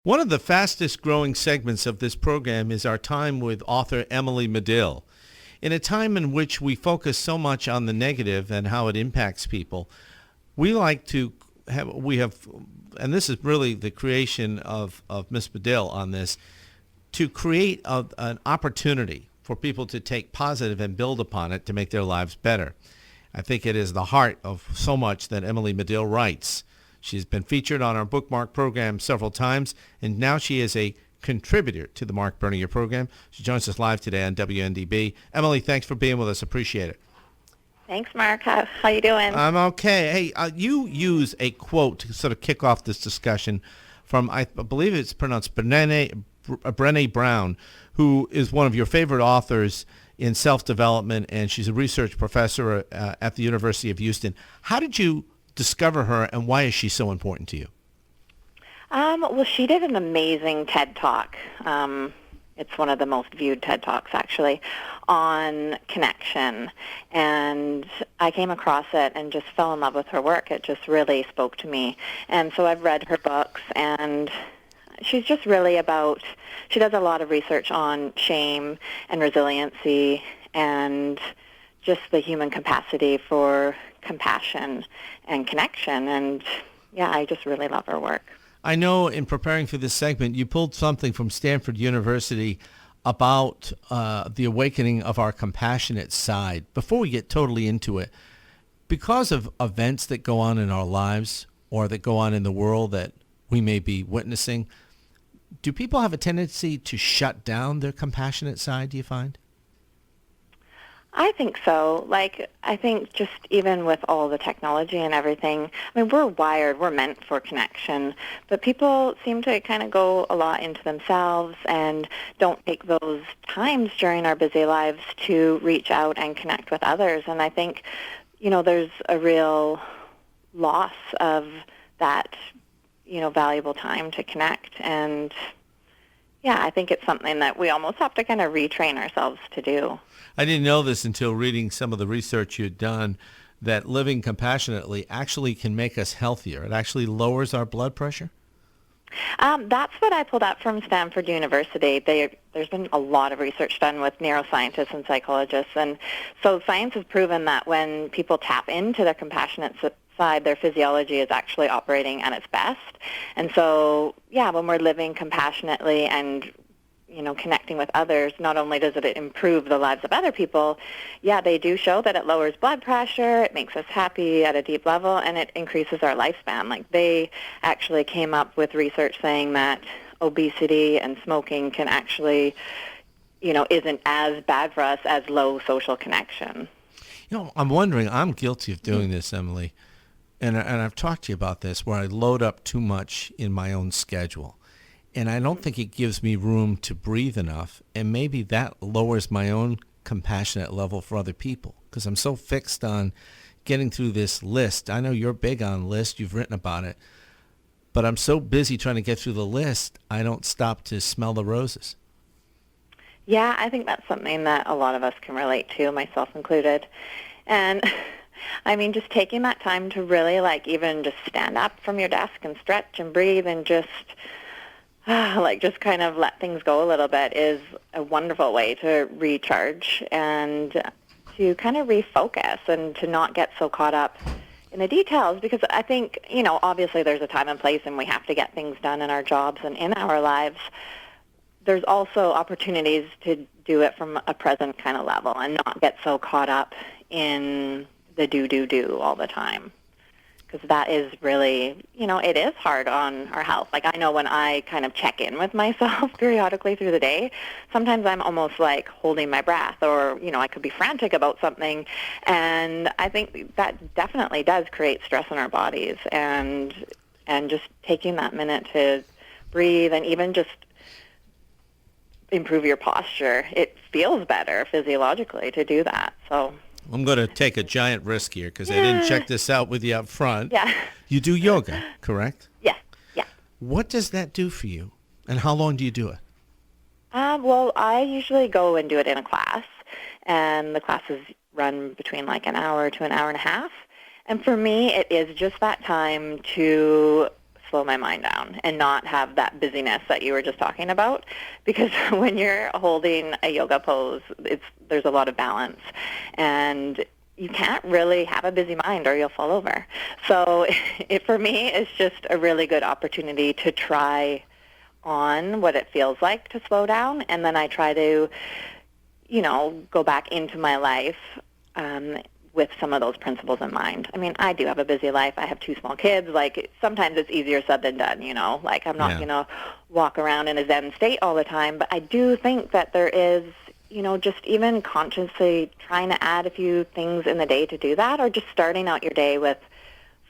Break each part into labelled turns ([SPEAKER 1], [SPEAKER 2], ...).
[SPEAKER 1] One of the fastest growing segments of this program is our time with author Emily Madill. In a time in which we focus so much on the negative and how it impacts people, we like to have, and this is really the creation of Miss Madill on this, to create an opportunity for people to take positive and build upon it to make their lives better. I think it is the heart of so much that Emily Madill writes. She's been featured on our Bookmark program several times, and now she is a contributor to the Marc Bernier program. She joins us live today on WNDB. Emily, thanks for being with us. Appreciate it.
[SPEAKER 2] Thanks, Mark. How you doing?
[SPEAKER 1] I'm okay. Hey, you use a quote to sort of kick off this discussion from, I believe it's pronounced Brené Brown, who is one of your favorite authors in self-development, and she's a research professor at the University of Houston. How did you discover her, and why is she so important to you?
[SPEAKER 2] Well, she did an amazing TED Talk. It's one of the most viewed TED Talks, actually, on connection. And I came across it and just fell in love with her work. It just really spoke to me. And so I've read her books, and she's just really about, she does a lot of research on shame and resiliency and just the human capacity for compassion and connection. And, yeah, I just really love her work.
[SPEAKER 1] I know in preparing for this segment, you pulled something from Stanford University about the awakening of our compassionate side. Before we get totally into it, because of events that go on in our lives or that go on in the world that we may be witnessing, do people have a tendency to shut down their compassionate side, do you find?
[SPEAKER 2] I think so. I think just even with all the technology and everything, I mean, we're wired, we're meant for connection, but people seem to kind of go a lot into themselves and don't take those times during our busy lives to reach out and connect with others. And I think, there's a real loss of that, valuable time to connect. And yeah, I think it's something that we almost have to kind of retrain ourselves to do.
[SPEAKER 1] I didn't know this until reading some of the research you'd done, that living compassionately actually can make us healthier. It actually lowers our blood pressure?
[SPEAKER 2] That's what I pulled up from Stanford University. There's been a lot of research done with neuroscientists and psychologists. And so science has proven that when people tap into their compassionate side, their physiology is actually operating at its best. And so, yeah, when we're living compassionately and connecting with others, not only does it improve the lives of other people, yeah, they do show that it lowers blood pressure, it makes us happy at a deep level, and it increases our lifespan. They actually came up with research saying that obesity and smoking can actually, isn't as bad for us as low social connection.
[SPEAKER 1] I'm wondering, I'm guilty of doing this, Emily, and I've talked to you about this, where I load up too much in my own schedule. And I don't think it gives me room to breathe enough. And maybe that lowers my own compassionate level for other people, because I'm so fixed on getting through this list. I know you're big on lists. You've written about it. But I'm so busy trying to get through the list, I don't stop to smell the roses.
[SPEAKER 2] Yeah, I think that's something that a lot of us can relate to, myself included. And I mean, just taking that time to really even just stand up from your desk and stretch and breathe and just just kind of let things go a little bit is a wonderful way to recharge and to kind of refocus and to not get so caught up in the details, because I think, obviously there's a time and place and we have to get things done in our jobs and in our lives. There's also opportunities to do it from a present kind of level and not get so caught up in the do all the time. Because that is really, it is hard on our health. I know when I kind of check in with myself periodically through the day, sometimes I'm almost holding my breath, or, I could be frantic about something. And I think that definitely does create stress in our bodies. And just taking that minute to breathe and even just improve your posture, it feels better physiologically to do that. So
[SPEAKER 1] I'm going to take a giant risk here because I didn't check this out with you up front.
[SPEAKER 2] Yeah.
[SPEAKER 1] You do yoga, correct?
[SPEAKER 2] Yeah.
[SPEAKER 1] What does that do for you, and how long do you do it?
[SPEAKER 2] Well, I usually go and do it in a class, and the classes run between an hour to an hour and a half. And for me, it is just that time to slow my mind down and not have that busyness that you were just talking about. Because when you're holding a yoga pose, there's a lot of balance, and you can't really have a busy mind or you'll fall over. So for me, it's just a really good opportunity to try on what it feels like to slow down, and then I try to, go back into my life with some of those principles in mind. I mean, I do have a busy life. I have 2 small kids. Like, sometimes it's easier said than done, Like, I'm not going to walk around in a Zen state all the time, but I do think that there is, just even consciously trying to add a few things in the day to do that, or just starting out your day with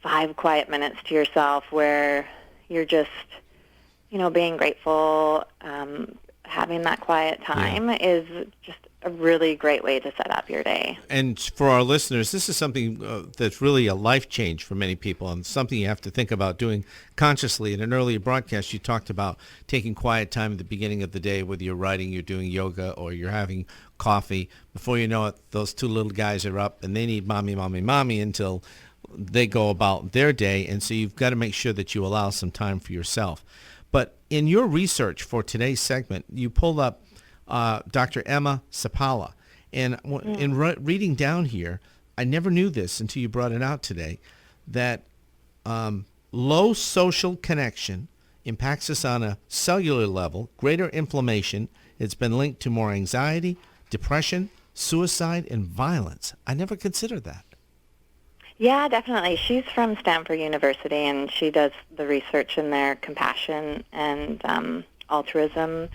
[SPEAKER 2] 5 quiet minutes to yourself where you're just, being grateful, having that quiet time is just a really great way to set up your day.
[SPEAKER 1] And for our listeners, this is something that's really a life change for many people, and something you have to think about doing consciously. In an earlier broadcast, you talked about taking quiet time at the beginning of the day, whether you're writing, you're doing yoga, or you're having coffee. Before you know it, those 2 little guys are up, and they need mommy, mommy, mommy until they go about their day. And so you've got to make sure that you allow some time for yourself. But in your research for today's segment, you pulled up Dr. Emma Sapala. And in reading down here, I never knew this until you brought it out today, that low social connection impacts us on a cellular level, greater inflammation. It's been linked to more anxiety, depression, suicide, and violence. I never considered that.
[SPEAKER 2] Yeah, definitely. She's from Stanford University, and she does the research in their compassion and altruism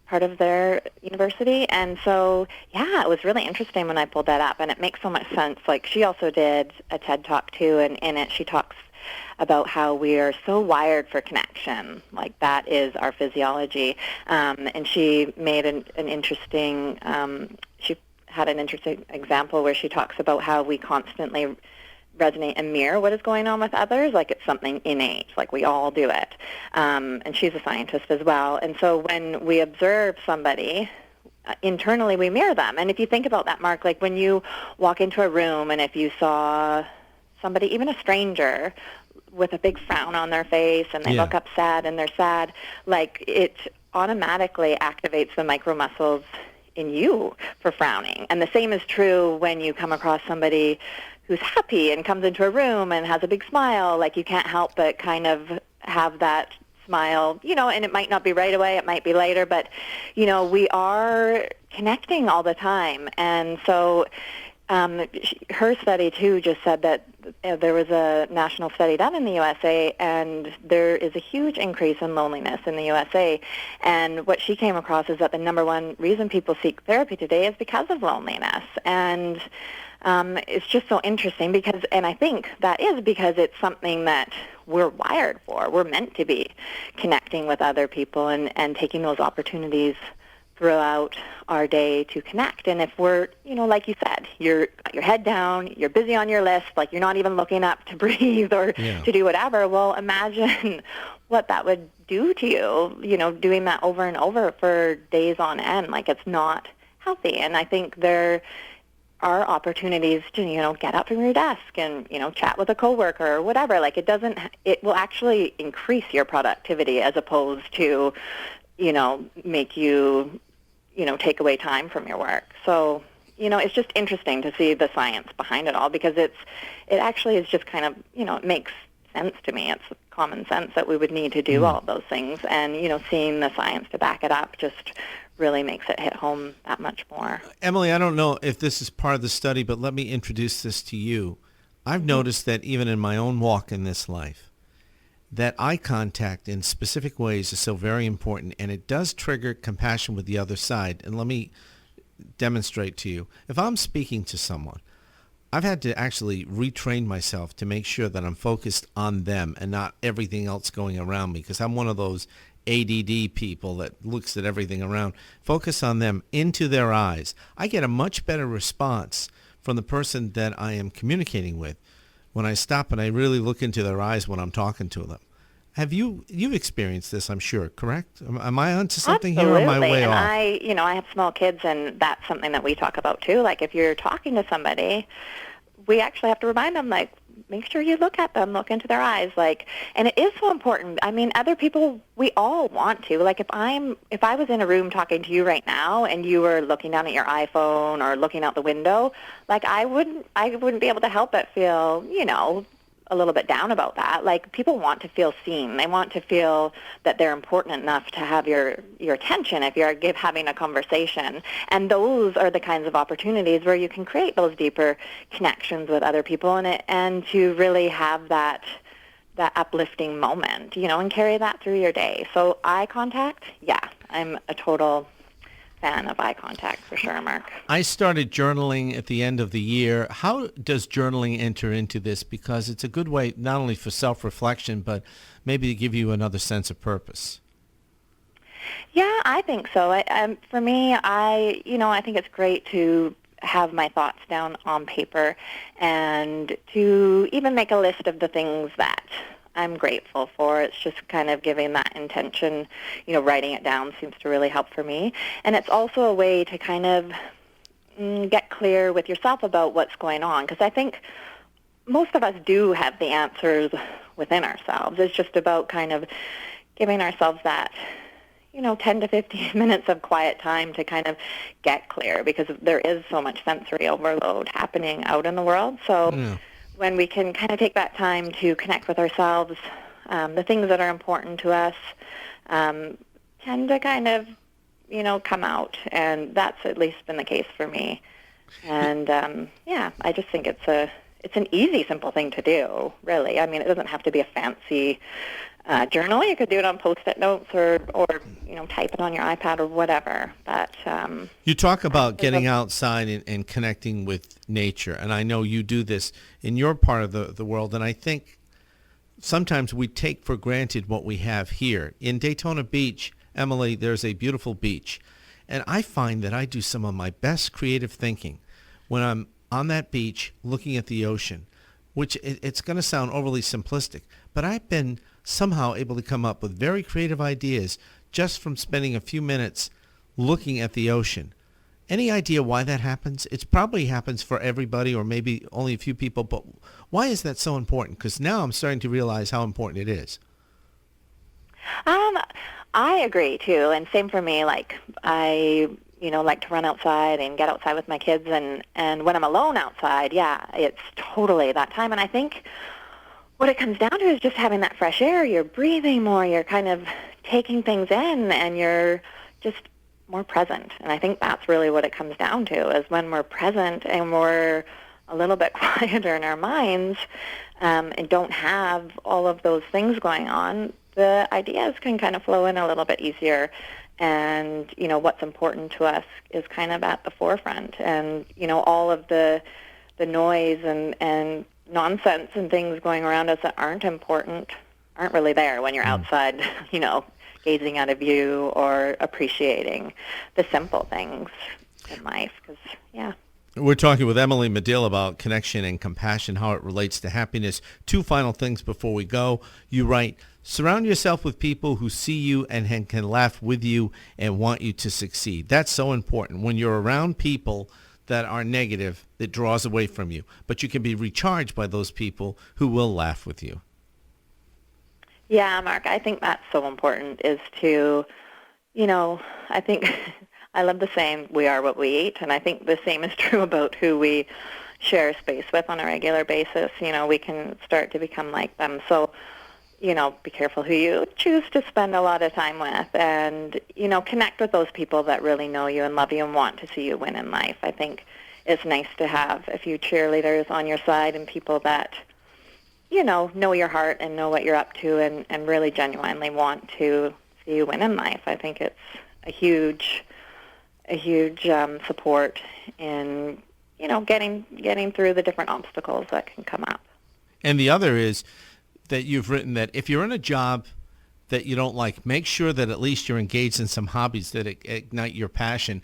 [SPEAKER 2] part of their university. And so, yeah, it was really interesting when I pulled that up, and it makes so much sense. Like, she also did a TED Talk, too, and in it she talks about how we are so wired for connection. Like, that is our physiology. And she made an interesting, she had an interesting example where she talks about how we constantly resonate and mirror what is going on with others, like it's something innate, like we all do it. And she's a scientist as well. And so when we observe somebody, internally we mirror them. And if you think about that, Mark, like when you walk into a room and if you saw somebody, even a stranger, with a big frown on their face and they look up sad and they're sad, like it automatically activates the micro muscles in you for frowning. And the same is true when you come across somebody who's happy and comes into a room and has a big smile. Like, you can't help but kind of have that smile, and it might not be right away, it might be later, but, we are connecting all the time. And so her study, too, just said that there was a national study done in the USA, and there is a huge increase in loneliness in the USA. And what she came across is that the number one reason people seek therapy today is because of loneliness. And it's just so interesting because, and I think that is because it's something that we're wired for. We're meant to be connecting with other people and taking those opportunities throughout our day to connect. And if we're, like you said, you're got your head down, you're busy on your list, like you're not even looking up to breathe or to do whatever, well, imagine what that would do to you, doing that over and over for days on end. Like, it's not healthy. And I think there are opportunities to, get up from your desk and, chat with a coworker or whatever. Like, it will actually increase your productivity as opposed to, make you, take away time from your work. So, it's just interesting to see the science behind it all because it actually is just kind of, it makes sense to me. It's common sense that we would need to do all of those things. And, seeing the science to back it up just really makes it hit home that much more.
[SPEAKER 1] Emily, I don't know if this is part of the study, but let me introduce this to you. I've noticed that even in my own walk in this life, that eye contact in specific ways is so very important, and it does trigger compassion with the other side. And let me demonstrate to you. If I'm speaking to someone, I've had to actually retrain myself to make sure that I'm focused on them and not everything else going around me, because I'm one of those ADD people that looks at everything around. Focus on them, into their eyes. I get a much better response from the person that I am communicating with when I stop and I really look into their eyes when I'm talking to them. You've experienced this, I'm sure, correct? Am I onto something
[SPEAKER 2] Absolutely.
[SPEAKER 1] here or am I way
[SPEAKER 2] and
[SPEAKER 1] off?
[SPEAKER 2] I have small kids, and that's something that we talk about too. Like, if you're talking to somebody, we actually have to remind them, like, make sure you look at them, look into their eyes, like, and it is so important. I mean, other people, we all want to. Like, if I was in a room talking to you right now and you were looking down at your iPhone or looking out the window, like, I wouldn't be able to help but feel, a little bit down about that. Like, people want to feel seen. They want to feel that they're important enough to have your attention if you're having a conversation. And those are the kinds of opportunities where you can create those deeper connections with other people and to really have that uplifting moment, and carry that through your day. So eye contact, yeah, I'm a total fan of eye contact for sure, Mark.
[SPEAKER 1] I started journaling at the end of the year. How does journaling enter into this? Because it's a good way not only for self-reflection, but maybe to give you another sense of purpose.
[SPEAKER 2] Yeah, I think so. For me, I think it's great to have my thoughts down on paper and to even make a list of the things that I'm grateful for. It's just kind of giving that intention, writing it down seems to really help for me. And it's also a way to kind of get clear with yourself about what's going on, because I think most of us do have the answers within ourselves. It's just about kind of giving ourselves that 10 to 15 minutes of quiet time to kind of get clear, because there is so much sensory overload happening out in the world. So when we can kind of take that time to connect with ourselves, the things that are important to us tend to kind of, come out. And that's at least been the case for me. And, I just think it's an easy, simple thing to do, really. I mean, it doesn't have to be a fancy journal. You could do it on Post-it notes or type it on your iPad or whatever. But
[SPEAKER 1] you talk about getting outside and connecting with nature, and I know you do this in your part of the world, and I think sometimes we take for granted what we have here. In Daytona Beach, Emily, there's a beautiful beach, and I find that I do some of my best creative thinking when I'm on that beach looking at the ocean, which it's going to sound overly simplistic, but I've been somehow able to come up with very creative ideas just from spending a few minutes looking at the ocean. Any idea why that happens? It probably happens for everybody or maybe only a few people, but why is that so important? Because now I'm starting to realize how important it is.
[SPEAKER 2] I agree too, and same for me. Like, I like to run outside and get outside with my kids, and when I'm alone outside, it's totally that time. And I think what it comes down to is just having that fresh air. You're breathing more, you're kind of taking things in, and you're just more present. And I think that's really what it comes down to, is when we're present and we're a little bit quieter in our minds and don't have all of those things going on, the ideas can kind of flow in a little bit easier. And, what's important to us is kind of at the forefront. And, all of the noise and nonsense and things going around us that aren't important aren't really there when you're outside, gazing at a view or appreciating the simple things in life.
[SPEAKER 1] We're talking with Emily Madill about connection and compassion, how it relates to happiness. Two final things before we go. You write, surround yourself with people who see you and can laugh with you and want you to succeed. That's so important. When you're around people that are negative, it draws away from you. But you can be recharged by those people who will laugh with you.
[SPEAKER 2] Yeah, Mark, I think that's so important, is to, I think I love the saying, we are what we eat, and I think the same is true about who we share space with on a regular basis. We can start to become like them. So, be careful who you choose to spend a lot of time with, and, connect with those people that really know you and love you and want to see you win in life. I think it's nice to have a few cheerleaders on your side and people that, know your heart and know what you're up to and really genuinely want to see you win in life. I think it's a huge support in, getting through the different obstacles that can come up.
[SPEAKER 1] And the other is that you've written that if you're in a job that you don't like, make sure that at least you're engaged in some hobbies that ignite your passion.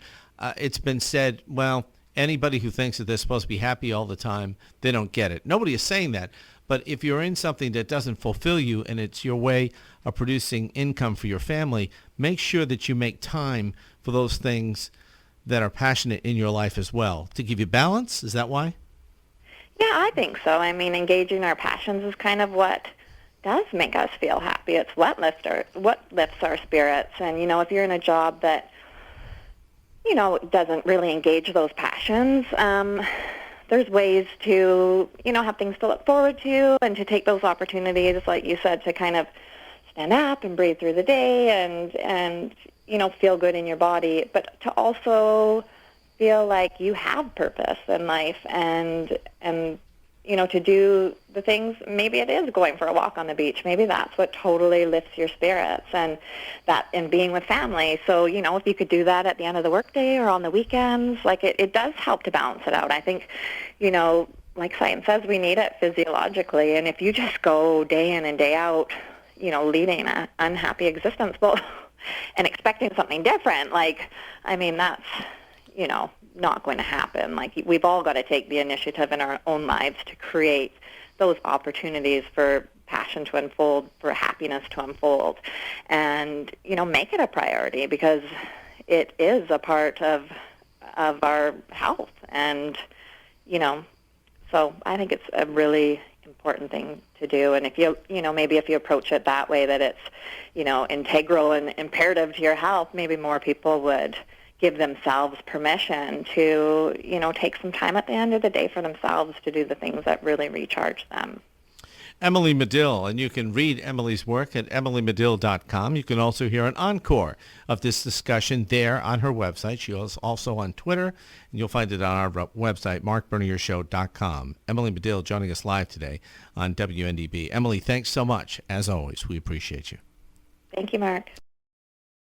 [SPEAKER 1] It's been said, well, anybody who thinks that they're supposed to be happy all the time, they don't get it. Nobody is saying that. But if you're in something that doesn't fulfill you and it's your way of producing income for your family, make sure that you make time for those things that are passionate in your life as well. To give you balance, is that why?
[SPEAKER 2] Yeah, I think so. I mean, engaging our passions is kind of what does make us feel happy. It's what lifts our spirits. And, if you're in a job that, doesn't really engage those passions, there's ways to, have things to look forward to and to take those opportunities, like you said, to kind of stand up and breathe through the day and feel good in your body, but to also feel like you have purpose in life and to do the things. Maybe it is going for a walk on the beach. Maybe that's what totally lifts your spirits, and being with family. So, if you could do that at the end of the workday or on the weekends, like it does help to balance it out. I think, like science says, we need it physiologically. And if you just go day in and day out, leading an unhappy existence, well, and expecting something different, that's, not going to happen. Like, we've all got to take the initiative in our own lives to create those opportunities for passion to unfold, for happiness to unfold, and, make it a priority, because it is a part of our health. And, so I think it's a really important thing to do. And if maybe if you approach it that way, that it's, integral and imperative to your health, maybe more people would give themselves permission to, take some time at the end of the day for themselves to do the things that really recharge them.
[SPEAKER 1] Emily Madill, and you can read Emily's work at emilymadill.com. You can also hear an encore of this discussion there on her website. She is also on Twitter, and you'll find it on our website, marcberniershow.com. Emily Madill joining us live today on WNDB. Emily, thanks so much. As always, we appreciate you.
[SPEAKER 2] Thank you, Mark.